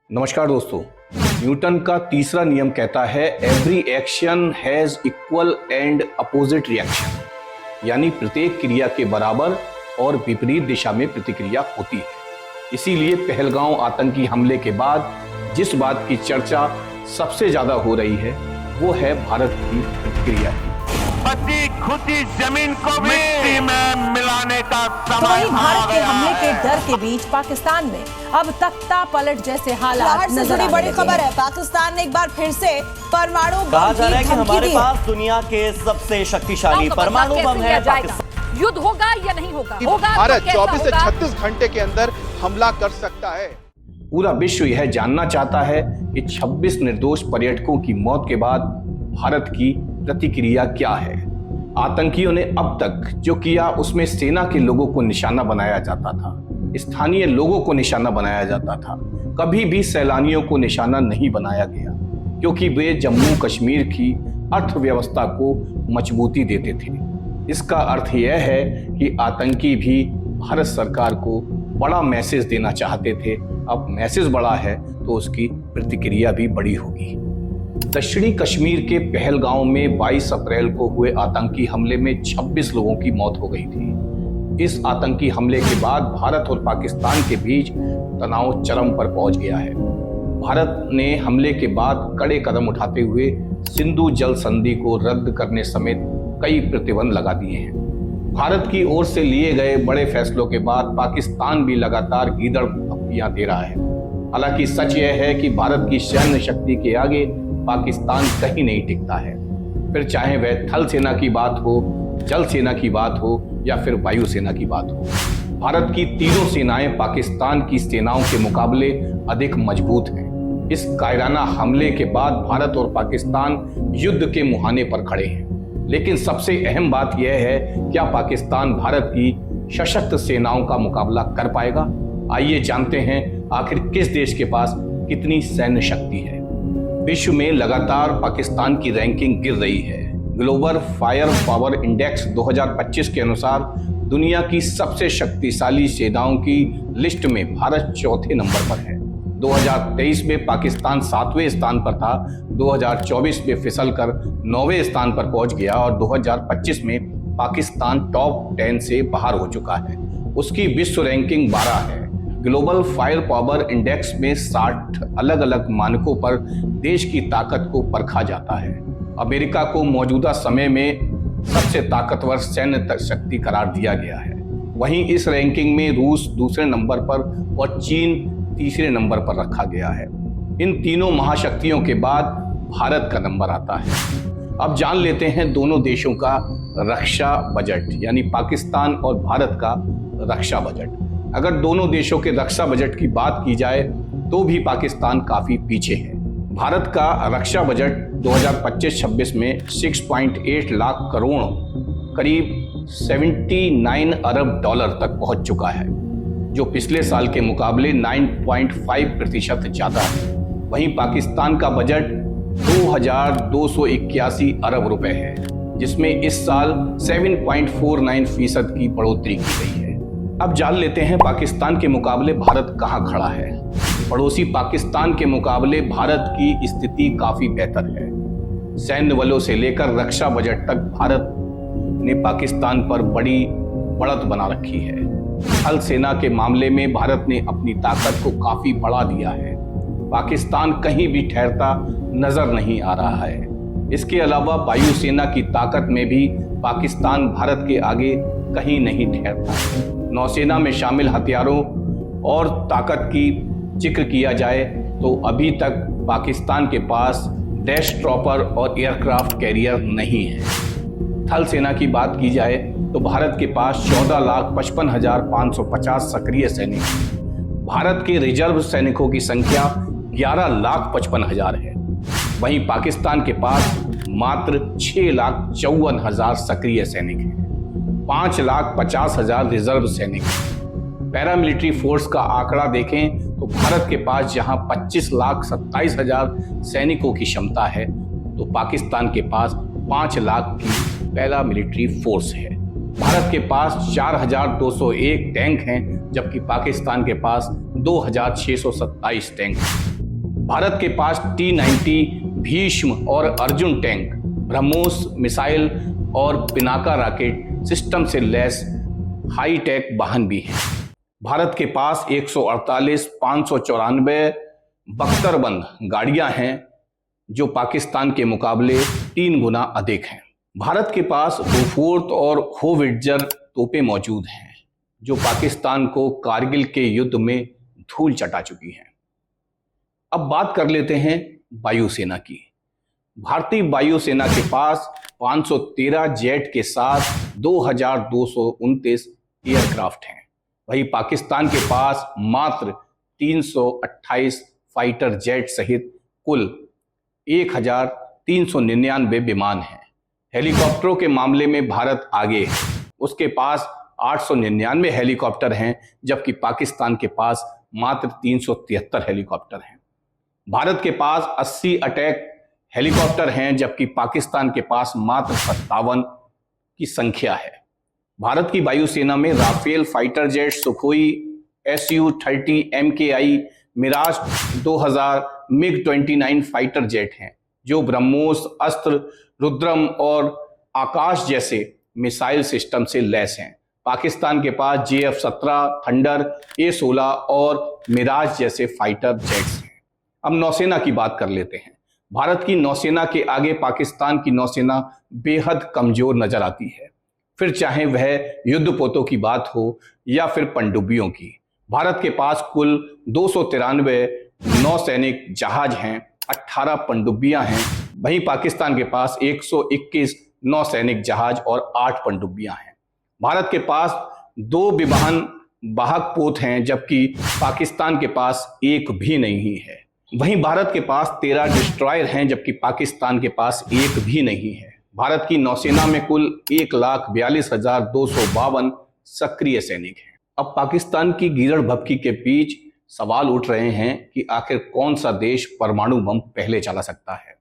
नमस्कार दोस्तों। न्यूटन का तीसरा नियम कहता है every action has equal and opposite reaction, यानी प्रत्येक क्रिया के बराबर और विपरीत दिशा में प्रतिक्रिया होती है। इसीलिए पहलगांव आतंकी हमले के बाद जिस बात की चर्चा सबसे ज्यादा हो रही है वो है भारत की प्रतिक्रिया। बची खुदी जमीन को मिट्टी में मिलाने का तो समय वहीं भारत के हमले के है। डर के बीच पाकिस्तान में अब तख्ता पलट जैसे हालात बाहर से नजर जुड़ी आने बड़ी लगे खबर हैं। है। पाकिस्तान ने एक बार फिर से परमाणु कहा बम जा रहा है की कि धमकी हमारे दी है। पास दुनिया के सबसे शक्तिशाली परमाणु बम है पाकिस्तान। युद्ध होगा या नहीं होगा? कि होगा तो भारत कैसा 24 से होगा? 36 घंटे के अंदर हमला कर सकता है। पूरा विश्व यह जानना चाहता है कि 26 निर्दोष पर्यटकों की मौत के बाद भारत की प्रतिक्रिया क्या है। आतंकियों ने अब तक जो किया उसमें सेना के लोगों को निशाना बनाया जाता था, स्थानीय लोगों को निशाना बनाया जाता था, कभी भी सैलानियों को निशाना नहीं बनाया गया, क्योंकि वे जम्मू कश्मीर की अर्थव्यवस्था को मजबूती देते थे। इसका अर्थ यह है कि आतंकी भी भारत सरकार को बड़ा मैसेज देना चाहते थे। अब मैसेज बड़ा है तो उसकी प्रतिक्रिया भी बड़ी होगी। दक्षिणी कश्मीर के पहलगांव में 22 अप्रैल को हुए आतंकी हमले में 26 लोगों की मौत हो गई थी। इस आतंकी हमले के बाद भारत और पाकिस्तान के बीच तनाव चरम पर पहुंच गया है। भारत ने हमले के बाद कड़े कदम उठाते हुए सिंधु जल संधि को रद्द करने समेत कई प्रतिबंध लगा दिए हैं। भारत की ओर से लिए गए बड़े फैसलों के बाद पाकिस्तान भी लगातार गीदड़ धमकियां दे रहा है। हालांकि सच यह है कि भारत की सैन्य शक्ति के आगे पाकिस्तान कहीं नहीं टिकता है, फिर चाहे वह थल सेना की बात हो, जल सेना की बात हो या फिर वायु सेना की बात हो। भारत की तीनों सेनाएं पाकिस्तान की सेनाओं के मुकाबले अधिक मजबूत हैं। इस कायराना हमले के बाद भारत और पाकिस्तान युद्ध के मुहाने पर खड़े हैं। लेकिन सबसे अहम बात यह है, क्या पाकिस्तान भारत की सशक्त सेनाओं का मुकाबला कर पाएगा? आइए जानते हैं आखिर किस देश के पास कितनी सैन्य शक्ति है। विश्व में लगातार पाकिस्तान की रैंकिंग गिर रही है। ग्लोबल फायर पावर इंडेक्स 2025 के अनुसार दुनिया की सबसे शक्तिशाली सेनाओं की लिस्ट में भारत चौथे नंबर पर है। 2023 में पाकिस्तान 7वें स्थान पर था, 2024 में फिसलकर 9वें स्थान पर पहुंच गया और 2025 में पाकिस्तान टॉप 10 से बाहर हो चुका है। उसकी विश्व रैंकिंग 12 है। ग्लोबल फायर पावर इंडेक्स में 60 अलग अलग मानकों पर देश की ताकत को परखा जाता है। अमेरिका को मौजूदा समय में सबसे ताकतवर सैन्य शक्ति करार दिया गया है। वहीं इस रैंकिंग में रूस दूसरे नंबर पर और चीन तीसरे नंबर पर रखा गया है। इन तीनों महाशक्तियों के बाद भारत का नंबर आता है। अब जान लेते हैं दोनों देशों का रक्षा बजट, यानी पाकिस्तान और भारत का रक्षा बजट। अगर दोनों देशों के रक्षा बजट की बात की जाए तो भी पाकिस्तान काफी पीछे है। भारत का रक्षा बजट 2025-26 में 6.8 लाख करोड़, करीब 79 अरब डॉलर तक पहुंच चुका है, जो पिछले साल के मुकाबले 9.5% ज्यादा है। वहीं पाकिस्तान का बजट 2,281 अरब रुपए है, जिसमें इस साल 7.49% की बढ़ोतरी की गई है। अब जान लेते हैं पाकिस्तान के मुकाबले भारत कहां खड़ा है। पड़ोसी पाकिस्तान के मुकाबले भारत की स्थिति काफी बेहतर है। सैन्य बलों से लेकर रक्षा बजट तक भारत ने पाकिस्तान पर बड़ी बढ़त बना रखी है। थल सेना के मामले में भारत ने अपनी ताकत को काफी बढ़ा दिया है। पाकिस्तान कहीं भी ठहरता नजर नहीं आ रहा है। इसके अलावा वायु सेना की ताकत में भी पाकिस्तान भारत के आगे कहीं नहीं ठहरता। नौसेना में शामिल हथियारों और ताकत की जिक्र किया जाए तो अभी तक पाकिस्तान के पास डेस्ट्रॉपर और एयरक्राफ्ट कैरियर नहीं है। थल सेना की बात की जाए तो भारत के पास 14,55,550 सक्रिय सैनिक हैं। भारत के रिजर्व सैनिकों की संख्या 11,55,000 है। वहीं पाकिस्तान के पास मात्र 6,54,000 सक्रिय सैनिक हैं। 5,50,000 रिजर्व सैनिक हैं। पैरामिलिट्री फोर्स का आंकड़ा देखें तो भारत के पास जहां 25,27,000 सैनिकों की क्षमता है, तो पाकिस्तान के पास 5 लाख की पैरामिलिट्री फोर्स है। भारत के पास 4,201 टैंक हैं, जबकि पाकिस्तान के पास 2,627 टैंक हैं। भारत के पास T-90 भीष्म और अर्जुन टैंक, ब्रह्मोस मिसाइल और पिनाका रॉकेट सिस्टम से लैस हाईटेक वाहन भी हैं। भारत के पास 148 594 बख्तरबंद गाड़ियां हैं जो पाकिस्तान के मुकाबले 3 गुना अधिक हैं। भारत के पास बोफोर्स और होविट्जर तोपें मौजूद हैं जो पाकिस्तान को कारगिल के युद्ध में धूल चटा चुकी हैं। अब बात कर लेते हैं वायुसेना की। भारतीय वायुसेना के पास 513 जेट के साथ 2229 एयरक्राफ्ट हैं। वहीं पाकिस्तान के पास मात्र 328 फाइटर जेट सहित कुल 1399 विमान हैं। हेलीकॉप्टरों के मामले में भारत आगे है। उसके पास 899 हेलीकॉप्टर हैं जबकि पाकिस्तान के पास मात्र 373 हेलीकॉप्टर हैं। भारत के पास 80 अटैक हेलीकॉप्टर हैं जबकि पाकिस्तान के पास मात्र 57 की संख्या है। भारत की वायुसेना में Rafale fighter jet, Sukhoi Su-30 MKI, Mirage 2000, MiG-29 fighter jet हैं जो ब्रह्मोस, अस्त्र, रुद्रम और आकाश जैसे मिसाइल सिस्टम से लैस हैं। पाकिस्तान के पास JF-17, थंडर, A-16 और मिराज जैसे फाइटर जेट्स हैं। अब नौसेना की बात कर लेते हैं। भारत की नौसेना के आगे पाकिस्तान की नौसेना बेहद कमजोर नजर आती है, फिर चाहे वह युद्धपोतों की बात हो या फिर पनडुब्बियों की। भारत के पास कुल 293 नौसैनिक जहाज हैं, 18 पनडुब्बियां हैं। वहीं पाकिस्तान के पास 121 नौसैनिक जहाज और 8 पनडुब्बियां हैं। भारत के पास 2 विमान वाहक पोत हैं जबकि पाकिस्तान के पास एक भी नहीं है। वहीं भारत के पास 13 डिस्ट्रॉयर हैं जबकि पाकिस्तान के पास एक भी नहीं है। भारत की नौसेना में कुल 1,42,252 सक्रिय सैनिक हैं। अब पाकिस्तान की गिरड़ भभकी के बीच सवाल उठ रहे हैं कि आखिर कौन सा देश परमाणु बम पहले चला सकता है।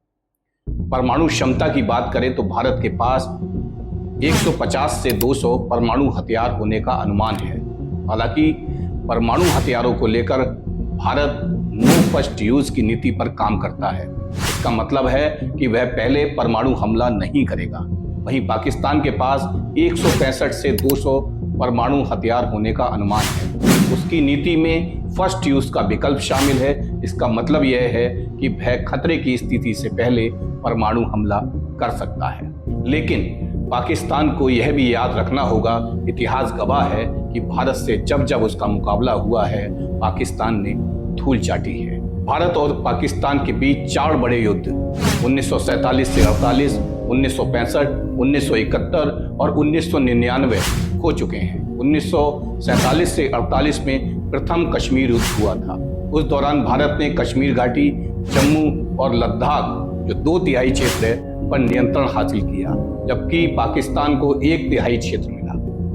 परमाणु क्षमता की बात करें तो भारत के पास 150 से 200 परमाणु हथियार होने का अनुमान है। हालांकि परमाणु हथियारों को लेकर भारत नो फर्स्ट यूज की नीति पर काम करता है। इसका मतलब है कि वह पहले परमाणु हमला नहीं करेगा। वहीं पाकिस्तान के पास 165 से 200 परमाणु हथियार होने का अनुमान है। उसकी नीति में फर्स्ट यूज का विकल्प शामिल है। इसका मतलब यह है कि वह खतरे की स्थिति से पहले परमाणु हमला कर सकता है। लेकिन पाकिस्तान को यह भी याद रखना होगा, इतिहास गवाह है कि भारत से जब जब उसका मुकाबला हुआ है पाकिस्तान ने धूल चाटी है। भारत और पाकिस्तान के बीच 4 बड़े युद्ध 1947 से 48, 1965, 1971 और 1999 हो चुके हैं। 1947 से 48 में प्रथम कश्मीर युद्ध हुआ था। उस दौरान भारत ने कश्मीर घाटी, जम्मू और लद्दाख जो 2/3 क्षेत्र है पर नियंत्रण हासिल किया, जबकि पाकिस्तान को 1/3 क्षेत्र मिला।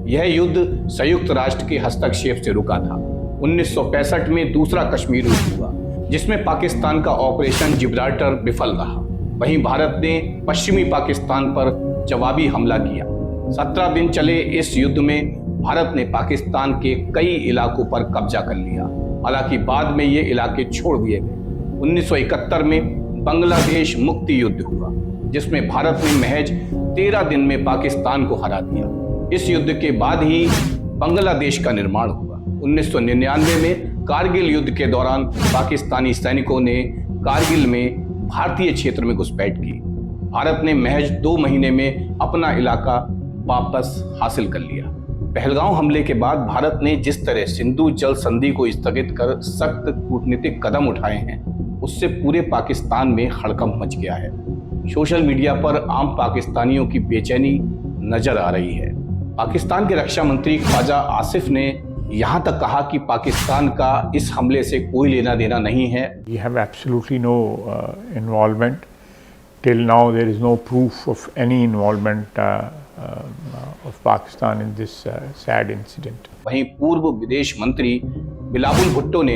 यह युद्ध संयुक्त राष्ट्र के हस्तक्षेप से रुका था। 1965 में दूसरा कश्मीर युद्ध हुआ जिसमें पाकिस्तान का ऑपरेशन जिब्राल्टर विफल रहा। वहीं भारत ने पश्चिमी पाकिस्तान पर जवाबी हमला किया। 17 दिन चले इस युद्ध में भारत ने पाकिस्तान के कई इलाकों पर कब्जा कर लिया। हालांकि बाद में ये इलाके छोड़ दिए गए। 1971 में बांग्लादेश मुक्ति युद्ध हुआ जिसमें भारत ने महज 13 दिन में पाकिस्तान को हरा दिया। इस युद्ध के बाद ही बांग्लादेश का निर्माण हुआ। 1999 में कारगिल युद्ध के दौरान पाकिस्तानी सैनिकों ने कारगिल में भारतीय क्षेत्र में घुसपैठ की। भारत ने महज 2 महीने में अपना इलाका वापस हासिल कर लिया। पहलगांव हमले के बाद भारत ने जिस तरह सिंधु जल संधि को स्थगित कर सख्त कूटनीतिक कदम उठाए हैं, उससे पूरे पाकिस्तान में हड़कंप मच गया है। सोशल मीडिया पर आम पाकिस्तानियों की बेचैनी नजर आ रही है। पाकिस्तान के रक्षा मंत्री ख्वाजा आसिफ ने यहाँ तक कहा कि पाकिस्तान का इस हमले से कोई लेना देना नहीं है। We have absolutely no involvement. Till now there is no proof of any involvement of Pakistan in this sad incident. वहीं पूर्व विदेश मंत्री बिलावल भुट्टो ने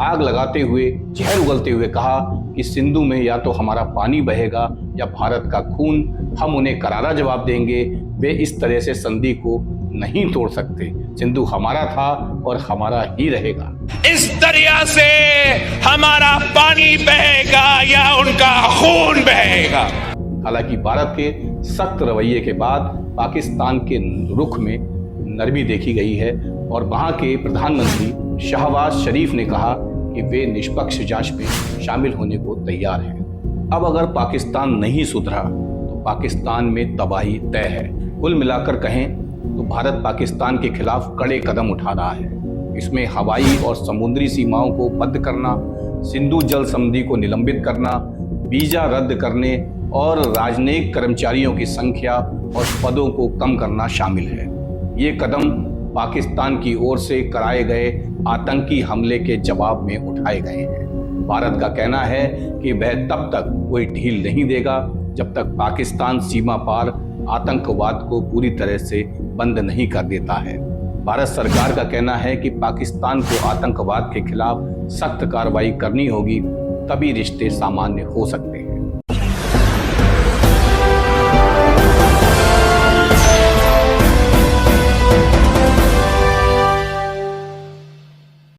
आग लगाते हुए, जहर उगलते हुए कहा कि सिंधु में या तो हमारा पानी बहेगा या भारत का खून, हम उन्हें करारा जवाब देंगे। वे इस तरह से संधि को नहीं तोड़ सकते। सिंधु हमारा था और हमारा ही रहेगा। इस दरिया से हमारा पानी बहेगा या उनका खून बहेगा। हालांकि भारत के सख्त रवैये के बाद पाकिस्तान के रुख में नरमी देखी गई है और वहां के प्रधानमंत्री शहबाज शरीफ ने कहा कि वे निष्पक्ष जांच में शामिल होने को तैयार हैं। अब अगर पाकिस्तान नहीं सुधरा तो पाकिस्तान में तबाही तय है। कुल मिलाकर कहें तो भारत पाकिस्तान के खिलाफ कड़े कदम उठा रहा है। इसमें हवाई और समुद्री सीमाओं को बंद करना, सिंधु जल संधि को निलंबित करना, वीजा रद्द करने और राजनयिक कर्मचारियों की संख्या और पदों को कम करना शामिल है। ये कदम पाकिस्तान की ओर से कराए गए आतंकी हमले के जवाब में उठाए गए हैं। भारत का कहना है कि वह तब तक कोई ढील नहीं देगा जब तक पाकिस्तान सीमा पार आतंकवाद को पूरी तरह से बंद नहीं कर देता है। भारत सरकार का कहना है कि पाकिस्तान को आतंकवाद के खिलाफ सख्त कार्रवाई करनी होगी, तभी रिश्ते सामान्य हो सकते हैं।